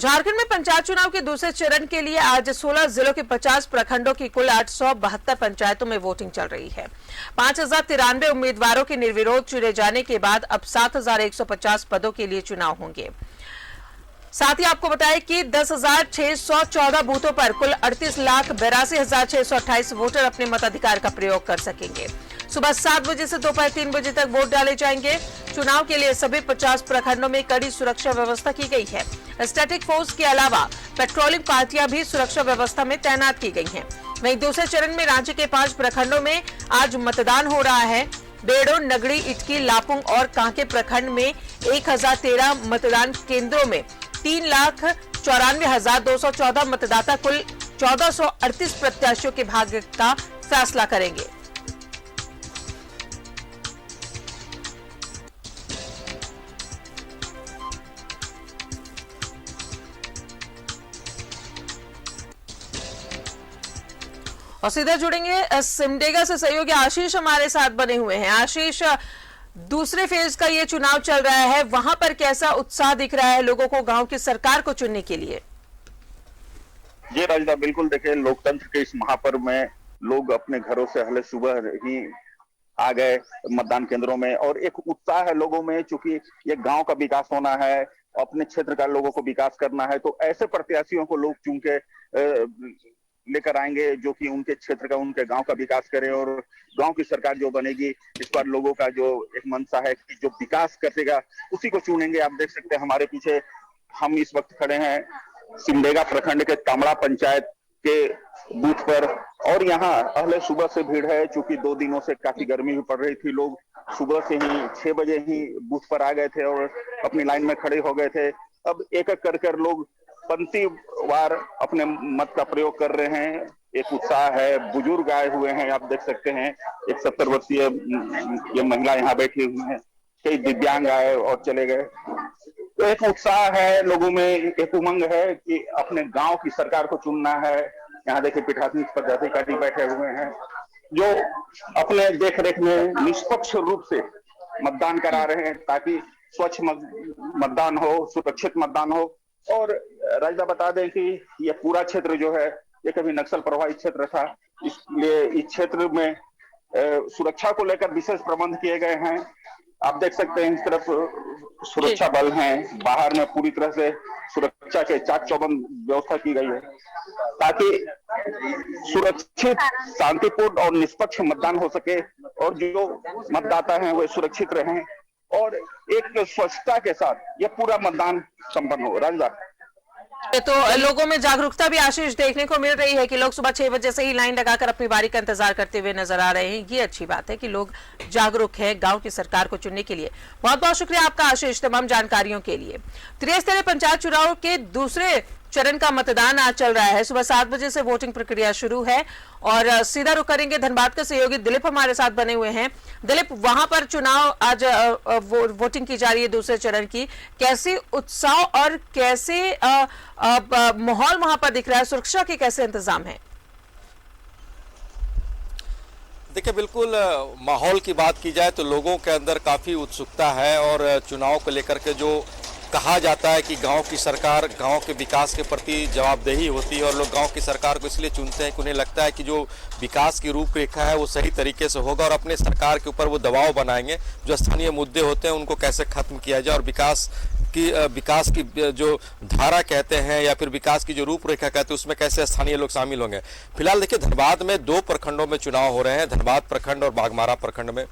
झारखंड में पंचायत चुनाव के दूसरे चरण के लिए आज 16 जिलों के 50 प्रखंडों की कुल 872 पंचायतों में वोटिंग चल रही है। 5093 उम्मीदवारों के निर्विरोध चुने जाने के बाद अब 7150 पदों के लिए चुनाव होंगे। साथ ही आपको बताएं कि 10,614 बूथों पर कुल 38,82,628 वोटर अपने मताधिकार का प्रयोग कर सकेंगे। सुबह 7 बजे से दोपहर 3 बजे तक वोट डाले जाएंगे। चुनाव के लिए सभी 50 प्रखंडों में कड़ी सुरक्षा व्यवस्था की गई है। स्टैटिक फोर्स के अलावा पेट्रोलिंग पार्टियां भी सुरक्षा व्यवस्था में तैनात की गई हैं। वहीं दूसरे चरण में राज्य के 5 प्रखंडों में आज मतदान हो रहा है। बेड़ो, नगड़ी, इटकी, लापुंग और कांके प्रखंड में 1013 मतदान केंद्रों में 3,94,214 मतदाता कुल 1438 प्रत्याशियों के भाग्य का फैसला करेंगे। और सीधे जुड़ेंगे सिमडेगा से सहयोगी आशीष हमारे साथ बने हुए हैं। आशीष, दूसरे फेज का ये चुनाव चल रहा है, वहां पर कैसा उत्साह दिख रहा है लोगों को गांव की सरकार को चुनने के लिए? जी राजदा, बिल्कुल देखिए, लोकतंत्र के इस महापर्व में लोग अपने घरों से हले सुबह ही आ गए मतदान केंद्रों में और एक उत्साह है लोगों में, चूंकि ये गांव का विकास होना है, अपने क्षेत्र का लोगों को विकास करना है, तो ऐसे प्रत्याशियों को लोग चुन के लेकर आएंगे जो कि उनके क्षेत्र का, उनके गांव का विकास करें। और गांव की सरकार जो बनेगी, इस बार लोगों का जो एक मंशा है कि जो विकास करेगा उसी को चुनेंगे। आप देख सकते हैं हमारे पीछे, हम इस वक्त खड़े हैं सिमडेगा प्रखंड के तामड़ा पंचायत के बूथ पर और यहाँ पहले सुबह से भीड़ है, चूंकि 2 दिनों से काफी गर्मी भी पड़ रही थी। लोग सुबह से ही 6 बजे ही बूथ पर आ गए थे और अपनी लाइन में खड़े हो गए थे। अब एक एक कर लोग पंक्तिवार अपने मत का प्रयोग कर रहे हैं। एक उत्साह है, बुजुर्ग आए हुए हैं, आप देख सकते हैं। एक 70 वर्षीय ये महिला यहाँ बैठी हुई है, कई दिव्यांग आए और चले गए। तो एक उत्साह है लोगों में, एक उमंग है कि अपने गांव की सरकार को चुनना है। यहाँ देखिए पीठासीन पदाधिकारी बैठे हुए हैं जो अपने देखरेख में निष्पक्ष रूप से मतदान करा रहे हैं ताकि स्वच्छ मतदान हो, सुरक्षित मतदान हो। और राजदा बता दें कि यह पूरा क्षेत्र जो है ये कभी नक्सल प्रभावित क्षेत्र था, इसलिए इस क्षेत्र में सुरक्षा को लेकर विशेष प्रबंध किए गए हैं। आप देख सकते हैं इस तरफ सुरक्षा बल हैं, बाहर में पूरी तरह से सुरक्षा के चाक चौबंद व्यवस्था की गई है ताकि सुरक्षित, शांतिपूर्ण और निष्पक्ष मतदान हो सके और जो मतदाता हैं वो सुरक्षित रहें और एक स्वच्छता के साथ ये पूरा मतदान संपन्न हो। राजदा, तो लोगों में जागरूकता भी आशीष देखने को मिल रही है कि लोग सुबह 6 बजे से ही लाइन लगाकर अपनी बारी का इंतजार करते हुए नजर आ रहे हैं। ये अच्छी बात है कि लोग जागरूक हैं गांव की सरकार को चुनने के लिए। बहुत बहुत शुक्रिया आपका आशीष तमाम जानकारियों के लिए। त्रिस्तरीय पंचायत चुनाव के दूसरे चरण का मतदान आज चल रहा है। सुबह 7 बजे से वोटिंग प्रक्रिया शुरू है और सीधा रुख करेंगे धनबाद के सहयोगी दिलीप हमारे साथ बने हुए हैं। दिलीप, वहां पर चुनाव आज वोटिंग की जा रही है दूसरे चरण की, कैसी उत्साह और कैसे माहौल वहां पर दिख रहा है, सुरक्षा के कैसे इंतजाम है? देखिए, बिल्कुल माहौल की बात की जाए तो लोगों के अंदर काफ़ी उत्सुकता है और चुनाव को लेकर के जो कहा जाता है कि गांव की सरकार गांव के विकास के प्रति जवाबदेही होती है और लोग गांव की सरकार को इसलिए चुनते हैं कि उन्हें लगता है कि जो विकास की रूपरेखा है वो सही तरीके से होगा और अपने सरकार के ऊपर वो दबाव बनाएंगे, जो स्थानीय मुद्दे होते हैं उनको कैसे खत्म किया जाए और विकास की जो धारा कहते हैं या फिर विकास की जो रूपरेखा कहते हैं उसमें कैसे स्थानीय लोग शामिल होंगे। फिलहाल देखिए, धनबाद में 2 प्रखंडों में चुनाव हो रहे हैं, धनबाद प्रखंड और बाघमारा प्रखंड में।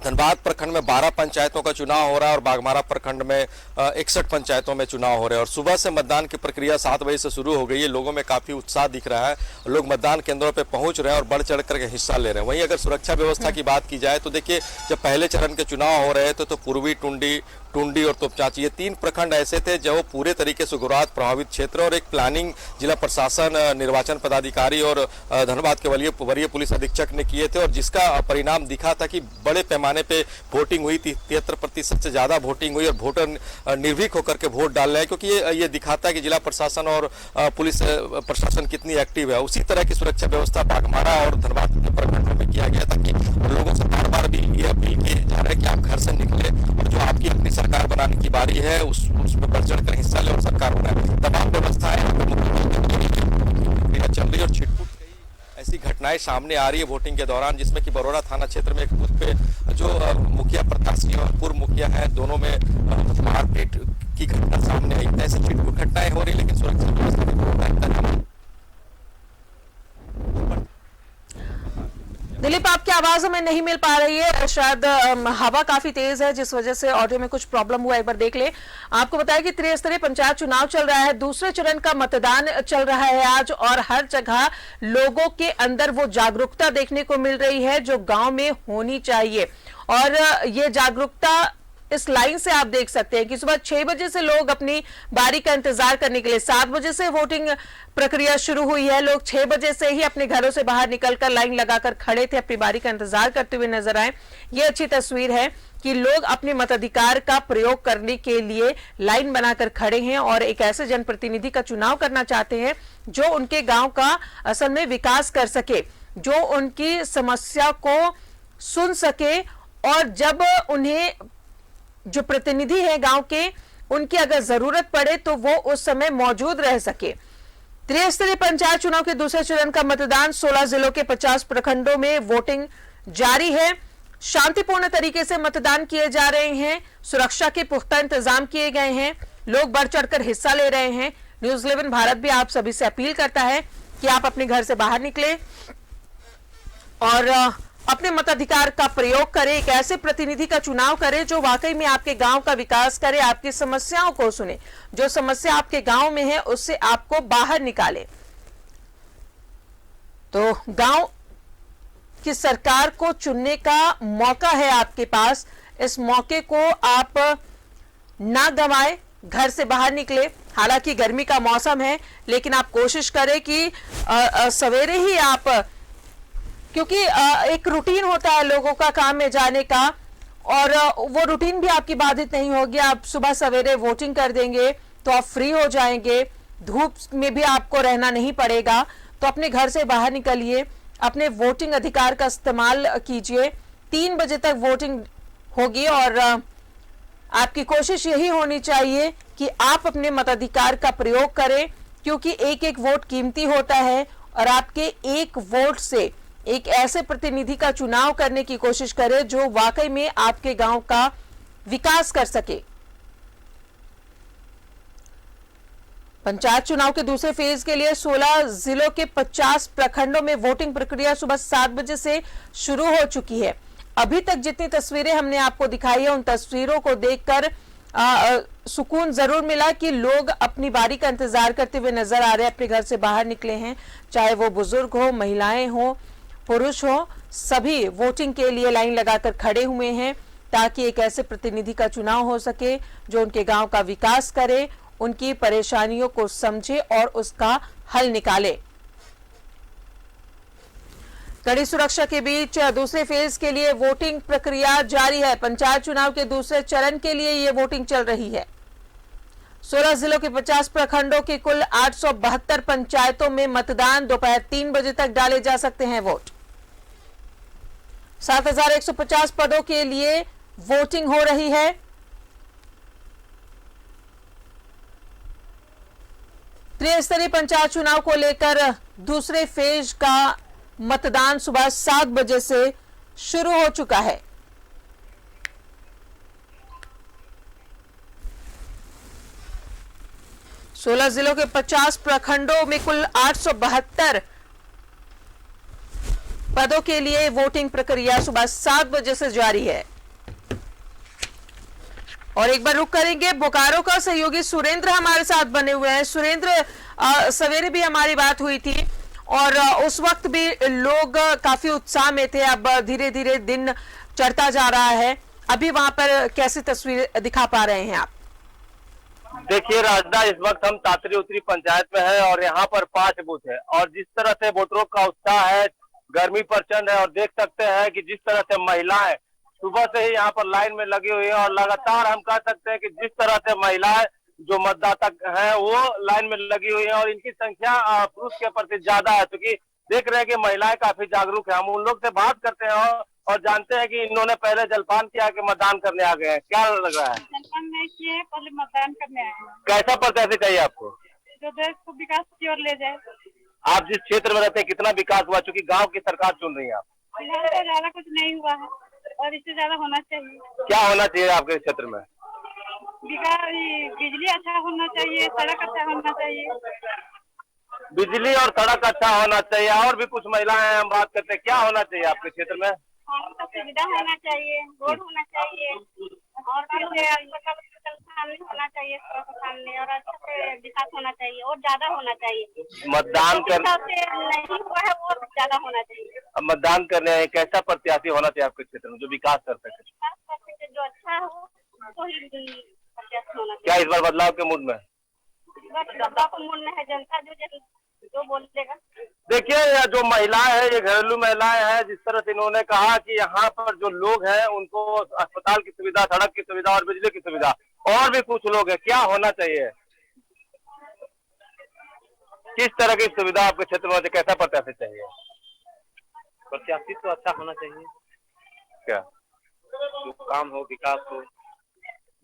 धनबाद प्रखंड में 12 पंचायतों का चुनाव हो रहा है और बाघमारा प्रखंड में 61 पंचायतों में चुनाव हो रहे हैं और सुबह से मतदान की प्रक्रिया 7 बजे से शुरू हो गई है। लोगों में काफ़ी उत्साह दिख रहा है, लोग मतदान केंद्रों पे पहुंच रहे हैं और बढ़ चढ़ करके हिस्सा ले रहे हैं। वहीं अगर सुरक्षा व्यवस्था की बात की जाए तो देखिए, जब पहले चरण के चुनाव हो रहे थे तो पूर्वी टुंडी और तोपचांची, ये 3 प्रखंड ऐसे थे जो पूरे तरीके से उग्रवाद प्रभावित क्षेत्र और एक प्लानिंग जिला प्रशासन, निर्वाचन पदाधिकारी और धनबाद के वरीय पुलिस अधीक्षक ने किए थे और जिसका परिणाम दिखा था कि बड़े पैमाने पे वोटिंग हुई थी। 73% से ज्यादा वोटिंग हुई और वोटर निर्भीक होकर के वोट डाल रहे हैं, क्योंकि ये दिखाता है कि जिला प्रशासन और पुलिस प्रशासन कितनी एक्टिव है। उसी तरह की सुरक्षा व्यवस्था बाघमारा और धनबाद प्रखंड में किया गया ताकि लोगों से बार बार भी ये अपील की जा रहा है कि आप घर से निकले और जो आपकी अपनी सरकार बनाने की बारी है उसमें बढ़ चढ़ कर हिस्सा ले और सरकार बनाए। घटनाएं सामने आ रही है वोटिंग के दौरान, जिसमें कि बरोड़ा थाना क्षेत्र में एक बूथ पे जो मुखिया प्रत्याशी और पूर्व मुखिया है, दोनों में मारपीट की घटना सामने आई। ऐसी छिटपुट घटनाएं हो रही, लेकिन सुरक्षा व्यवस्था दिलीप, आपकी आवाज हमें नहीं मिल पा रही है, शायद हवा काफी तेज है जिस वजह से ऑडियो में कुछ प्रॉब्लम हुआ। एक बार देख ले। आपको बताया कि त्रिस्तरीय पंचायत चुनाव चल रहा है, दूसरे चरण का मतदान चल रहा है आज, और हर जगह लोगों के अंदर वो जागरूकता देखने को मिल रही है जो गांव में होनी चाहिए। और ये जागरूकता इस लाइन से आप देख सकते हैं कि सुबह 6 बजे से लोग अपनी बारी का इंतजार करने के लिए, 7 बजे से वोटिंग प्रक्रिया शुरू हुई है, लोग 6 बजे से ही अपने घरों से बाहर निकलकर लाइन लगाकर खड़े थे, अपनी बारी का इंतजार करते हुए नजर आए। ये अच्छी तस्वीर है कि लोग अपने मताधिकार का प्रयोग करने के लिए लाइन बनाकर खड़े हैं और एक ऐसे जनप्रतिनिधि का चुनाव करना चाहते हैं जो उनके गांव का असल में विकास कर सके, जो उनकी समस्या को सुन सके, और जब उन्हें जो प्रतिनिधि है गांव के, उनकी अगर जरूरत पड़े तो वो उस समय मौजूद रह सके। त्रिस्तरीय पंचायत चुनाव के दूसरे चरण का मतदान 16 जिलों के 50 प्रखंडों में वोटिंग जारी है। शांतिपूर्ण तरीके से मतदान किए जा रहे हैं, सुरक्षा के पुख्ता इंतजाम किए गए हैं, लोग बढ़ चढ़कर हिस्सा ले रहे हैं। न्यूज 11 भारत भी आप सभी से अपील करता है कि आप अपने घर से बाहर निकले और अपने मताधिकार का प्रयोग करें, एक ऐसे प्रतिनिधि का चुनाव करें जो वाकई में आपके गांव का विकास करे, आपकी समस्याओं को सुने, जो समस्या आपके गांव में है उससे आपको बाहर निकाले। तो गांव की सरकार को चुनने का मौका है आपके पास, इस मौके को आप ना गंवाएं, घर से बाहर निकले। हालांकि गर्मी का मौसम है, लेकिन आप कोशिश करें कि सवेरे ही आप, क्योंकि एक रूटीन होता है लोगों का काम में जाने का, और वो रूटीन भी आपकी बाधित नहीं होगी। आप सुबह सवेरे वोटिंग कर देंगे तो आप फ्री हो जाएंगे, धूप में भी आपको रहना नहीं पड़ेगा। तो अपने घर से बाहर निकलिए, अपने वोटिंग अधिकार का इस्तेमाल कीजिए। 3 बजे तक वोटिंग होगी और आपकी कोशिश यही होनी चाहिए कि आप अपने मताधिकार का प्रयोग करें, क्योंकि एक एक वोट कीमती होता है और आपके एक वोट से एक ऐसे प्रतिनिधि का चुनाव करने की कोशिश करें जो वाकई में आपके गांव का विकास कर सके। पंचायत चुनाव के दूसरे फेज के लिए 16 जिलों के 50 प्रखंडों में वोटिंग प्रक्रिया सुबह 7 बजे से शुरू हो चुकी है। अभी तक जितनी तस्वीरें हमने आपको दिखाई है, उन तस्वीरों को देखकर सुकून जरूर मिला कि लोग अपनी बारी का इंतजार करते हुए नजर आ रहे हैं, अपने घर से बाहर निकले हैं, चाहे वो बुजुर्ग हो, महिलाएं हो, पुरुष हो, सभी वोटिंग के लिए लाइन लगाकर खड़े हुए हैं ताकि एक ऐसे प्रतिनिधि का चुनाव हो सके जो उनके गांव का विकास करे, उनकी परेशानियों को समझे और उसका हल निकाले। कड़ी सुरक्षा के बीच दूसरे फेज के लिए वोटिंग प्रक्रिया जारी है। पंचायत चुनाव के दूसरे चरण के लिए ये वोटिंग चल रही है। 16 जिलों के 50 प्रखंडों की कुल 872 पंचायतों में मतदान दोपहर 3 बजे तक डाले जा सकते हैं वोट। 7150 पदों के लिए वोटिंग हो रही है। त्रिस्तरीय पंचायत चुनाव को लेकर दूसरे फेज का मतदान सुबह 7 बजे से शुरू हो चुका है। सोलह जिलों के 50 प्रखंडों में कुल 872 पदों के लिए वोटिंग प्रक्रिया सुबह 7 बजे से जारी है। और एक बार रुक करेंगे, बोकारो का सहयोगी सुरेंद्र हमारे साथ बने हुए हैं। सुरेंद्र, सवेरे भी हमारी बात हुई थी और उस वक्त भी लोग काफी उत्साह में थे, अब धीरे धीरे दिन चढ़ता जा रहा है। अभी वहां पर कैसी तस्वीर दिखा पा रहे हैं आप? देखिए राजदा, इस वक्त हम तातरी उतरी पंचायत में है और यहाँ पर 5 बूथ है और जिस तरह से वोटरों का उत्साह है, गर्मी प्रचंड है और देख सकते हैं कि जिस तरह से महिलाएं सुबह से ही यहाँ पर लाइन में लगी हुई है और लगातार हम कह सकते हैं कि जिस तरह से महिलाएं जो मतदाता हैं वो लाइन में लगी हुई है और इनकी संख्या पुरुष के प्रति ज्यादा है, क्योंकि देख रहे हैं कि महिलाएं काफी जागरूक है। हम उन लोग से बात करते हैं और जानते हैं कि इन्होंने पहले जलपान किया कि मतदान करने आ गए हैं। क्या लग रहा है? जलपान नहीं किए, पहले मतदान करने आए हैं। कैसा प्रत्याशी चाहिए आपको? जो देश को विकास की ओर ले जाए। आप जिस क्षेत्र में रहते हैं कितना विकास हुआ, चूंकि गांव की सरकार चुन रही है आप? फिलहाल तो ज्यादा कुछ नहीं हुआ है और इससे ज्यादा होना चाहिए। क्या होना चाहिए आपके क्षेत्र में? विकास, बिजली अच्छा होना चाहिए, सड़क अच्छा होना चाहिए। बिजली और सड़क अच्छा होना चाहिए। और भी कुछ महिलाएं हैं, हम बात करते हैं, क्या होना चाहिए आपके क्षेत्र में? पानी का सुविधा होना चाहिए, रोड होना चाहिए और फिर अस्पताल सामने होना चाहिए, सड़क के सामने, और अच्छा से विकास होना चाहिए और ज्यादा होना चाहिए। मतदान कर से नहीं हुआ है वो ज्यादा होना चाहिए। अब मतदान करने आए, कैसा प्रत्याशी होना चाहिए आपके क्षेत्र में जो विकास कर सके? विकास कर सके, जो अच्छा हो तो ही प्रत्याशी होना क्या चाहिए। इस बार बदलाव के मूड में? बस बदलाव को मूड में है जनता, जो बोलेगा। देखिए, यह जो महिलाएं हैं, ये घरेलू महिलाएं हैं, जिस तरह से इन्होंने कहा कि यहाँ पर जो लोग हैं उनको अस्पताल की सुविधा, सड़क की सुविधा और बिजली की सुविधा, और भी कुछ लोग हैं, क्या होना चाहिए? किस तरह की सुविधा आपके क्षेत्र में, कैसा प्रत्याशी चाहिए? प्रत्याशी तो अच्छा होना चाहिए, क्या जो काम हो, विकास हो।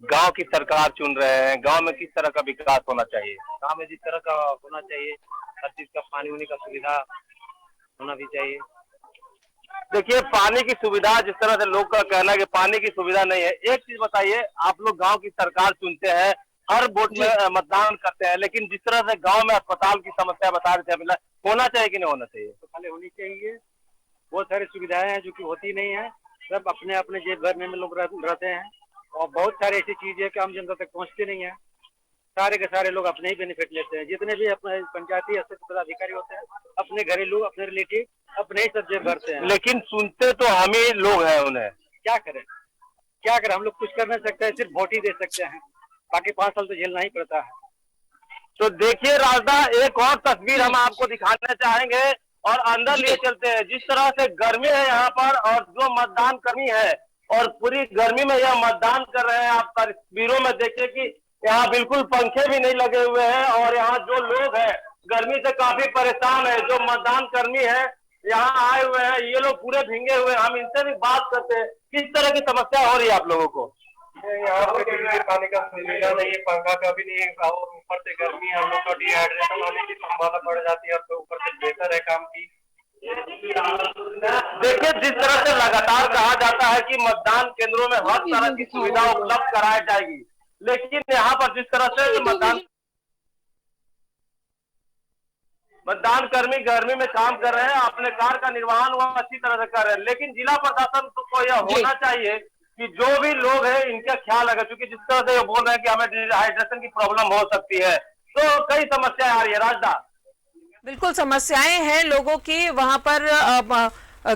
गांव की सरकार चुन रहे हैं, गांव में किस तरह का विकास होना चाहिए? गाँव में जिस तरह का होना चाहिए, हर चीज का पानी वानी का सुविधा होना भी चाहिए। देखिए, पानी की सुविधा, जिस तरह से लोग का कहना है कि पानी की सुविधा नहीं है। एक चीज बताइए, आप लोग गांव की सरकार चुनते हैं, हर वोट में मतदान करते हैं, लेकिन जिस तरह से गांव में अस्पताल की समस्या बता रहे थे, होना चाहिए कि नहीं होना चाहिए? तो पहले होनी चाहिए। बहुत सारी सुविधाएं हैं जो कि होती नहीं है, सब अपने अपने जेब भरने में लोग रहते हैं, और बहुत सारी ऐसी चीजें कि आम जनता तक पहुंचती नहीं है। सारे के सारे लोग अपने ही बेनिफिट लेते हैं। जितने भी अपने पंचायती स्तर के पदाधिकारी होते हैं, अपने घरेलू, अपने रिलेटिव, अपने ही सब जेब भरते हैं। लेकिन सुनते तो हम ही लोग हैं, उन्हें क्या करें, क्या करें? हम लोग कुछ कर नहीं सकते हैं, सिर्फ वोट ही दे सकते हैं, बाकी 5 साल तो झेलना ही पड़ता है। तो देखिए राजदा, एक और तस्वीर हम आपको दिखाना चाहेंगे और अंदर लिए चलते हैं। जिस तरह से गर्मी है यहाँ पर, और जो मतदान कर्मी है और पूरी गर्मी में यह मतदान कर रहे हैं। आप तस्वीरों में देखिए कि यहाँ बिल्कुल पंखे भी नहीं लगे हुए हैं, और यहाँ जो लोग हैं गर्मी से काफी परेशान है। जो मतदान कर्मी है यहाँ आए हुए हैं, ये लोग पूरे भींगे हुए हैं। हम इनसे भी बात करते हैं, किस तरह की समस्या हो रही है आप लोगों को? यहाँ पे बिजली पानी का सुविधा नहीं है, पंखा का भी नहीं है, और ऊपर से गर्मी है, हम लोग को डिहाइड्रेशन होने की संभावना बढ़ जाती है, तो ऊपर से बेहतर है काम की। देखिए, जिस तरह से लगातार कहा जाता है कि मतदान केंद्रों में हर तरह की सुविधा उपलब्ध कराई जाएगी, लेकिन यहाँ पर जिस तरह से मतदान कर्मी गर्मी में काम कर रहे हैं, अपने कार्य का निर्वहन वो अच्छी तरह से कर रहे हैं, लेकिन जिला प्रशासन को यह होना चाहिए कि जो भी लोग हैं इनका ख्याल रखें, क्योंकि जिस तरह से ये बोल रहे हैं कि हमें डिहाइड्रेशन की प्रॉब्लम हो सकती है, तो कई समस्याएं आ रही है। राजदा, बिल्कुल समस्याएं हैं लोगों की वहां पर।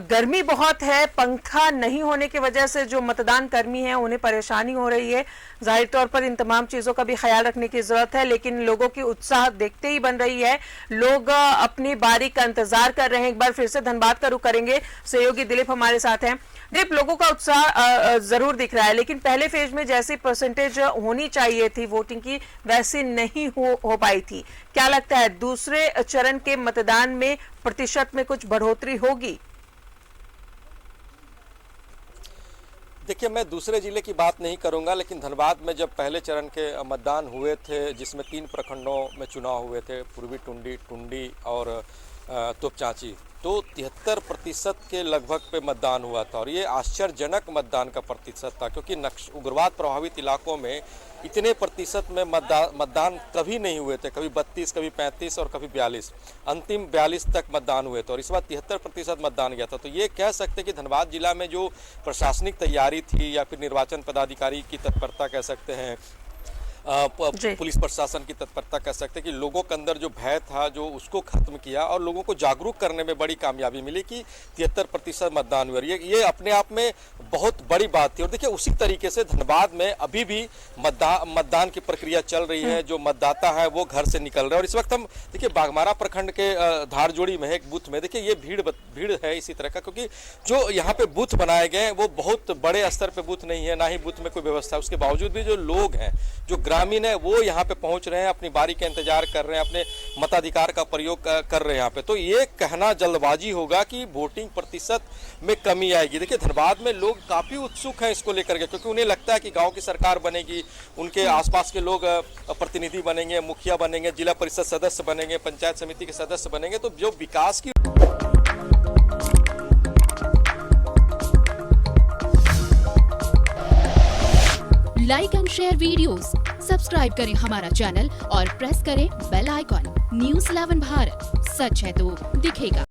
गर्मी बहुत है, पंखा नहीं होने की वजह से जो मतदान कर्मी हैं उन्हें परेशानी हो रही है। जाहिर तौर पर इन तमाम चीजों का भी ख्याल रखने की जरूरत है, लेकिन लोगों की उत्साह देखते ही बन रही है। लोग अपनी बारी का इंतजार कर रहे हैं। एक बार फिर से धनबाद का रुख करेंगे, सहयोगी दिलीप हमारे साथ हैं। दिलीप, लोगों का उत्साह जरूर दिख रहा है, लेकिन पहले फेज में जैसी परसेंटेज होनी चाहिए थी वोटिंग की, वैसी नहीं हो पाई थी। क्या लगता है दूसरे चरण के मतदान में प्रतिशत में कुछ बढ़ोतरी होगी? देखिए, मैं दूसरे जिले की बात नहीं करूंगा, लेकिन धनबाद में जब पहले चरण के मतदान हुए थे, जिसमें 3 प्रखंडों में चुनाव हुए थे, पूर्वी टुंडी और तोपचांची, तो 73% के लगभग पे मतदान हुआ था। और ये आश्चर्यजनक मतदान का प्रतिशत था, क्योंकि उग्रवाद प्रभावित इलाकों में इतने प्रतिशत में मतदान कभी नहीं हुए थे। कभी 32, कभी 35 और कभी 42, अंतिम 42 तक मतदान हुए थे, और इस बार 73% मतदान गया था। तो ये कह सकते हैं कि धनबाद जिला में जो प्रशासनिक तैयारी थी, या फिर निर्वाचन पदाधिकारी की तत्परता कह सकते हैं, पुलिस प्रशासन की तत्परता कह सकते हैं कि लोगों के अंदर जो भय था, जो उसको खत्म किया, और लोगों को जागरूक करने में बड़ी कामयाबी मिली कि 73% मतदान हुआ। ये अपने आप में बहुत बड़ी बात थी। और देखिए, उसी तरीके से धनबाद में अभी भी मतदान की प्रक्रिया चल रही है। जो मतदाता है वो घर से निकल रहे हैं। और इस वक्त हम देखिए बाघमारा प्रखंड के धारजोड़ी में एक बूथ में देखिए ये भीड़ है इसी तरह का, क्योंकि जो यहाँ पे बूथ बनाए गए हैं वो बहुत बड़े स्तर पे बूथ नहीं है, ना ही बूथ में कोई व्यवस्था है। उसके बावजूद भी जो लोग हैं, जो ग्रामीण है वो यहाँ पे पहुंच रहे हैं, अपनी बारी का इंतजार कर रहे हैं, अपने मताधिकार का प्रयोग कर रहे हैं यहाँ पे। तो ये कहना जल्दबाजी होगा कि वोटिंग प्रतिशत में कमी आएगी। देखिए धनबाद में लोग काफी उत्सुक हैं इसको लेकर के, क्योंकि उन्हें लगता है कि गांव की सरकार बनेगी, उनके आसपास के लोग प्रतिनिधि बनेंगे, मुखिया बनेंगे, जिला परिषद सदस्य बनेंगे, पंचायत समिति के सदस्य बनेंगे, तो जो विकास की like and share videos, subscribe करें हमारा चैनल और प्रेस करें बेल आइकॉन। न्यूज़ 11 भारत, सच है तो दिखेगा।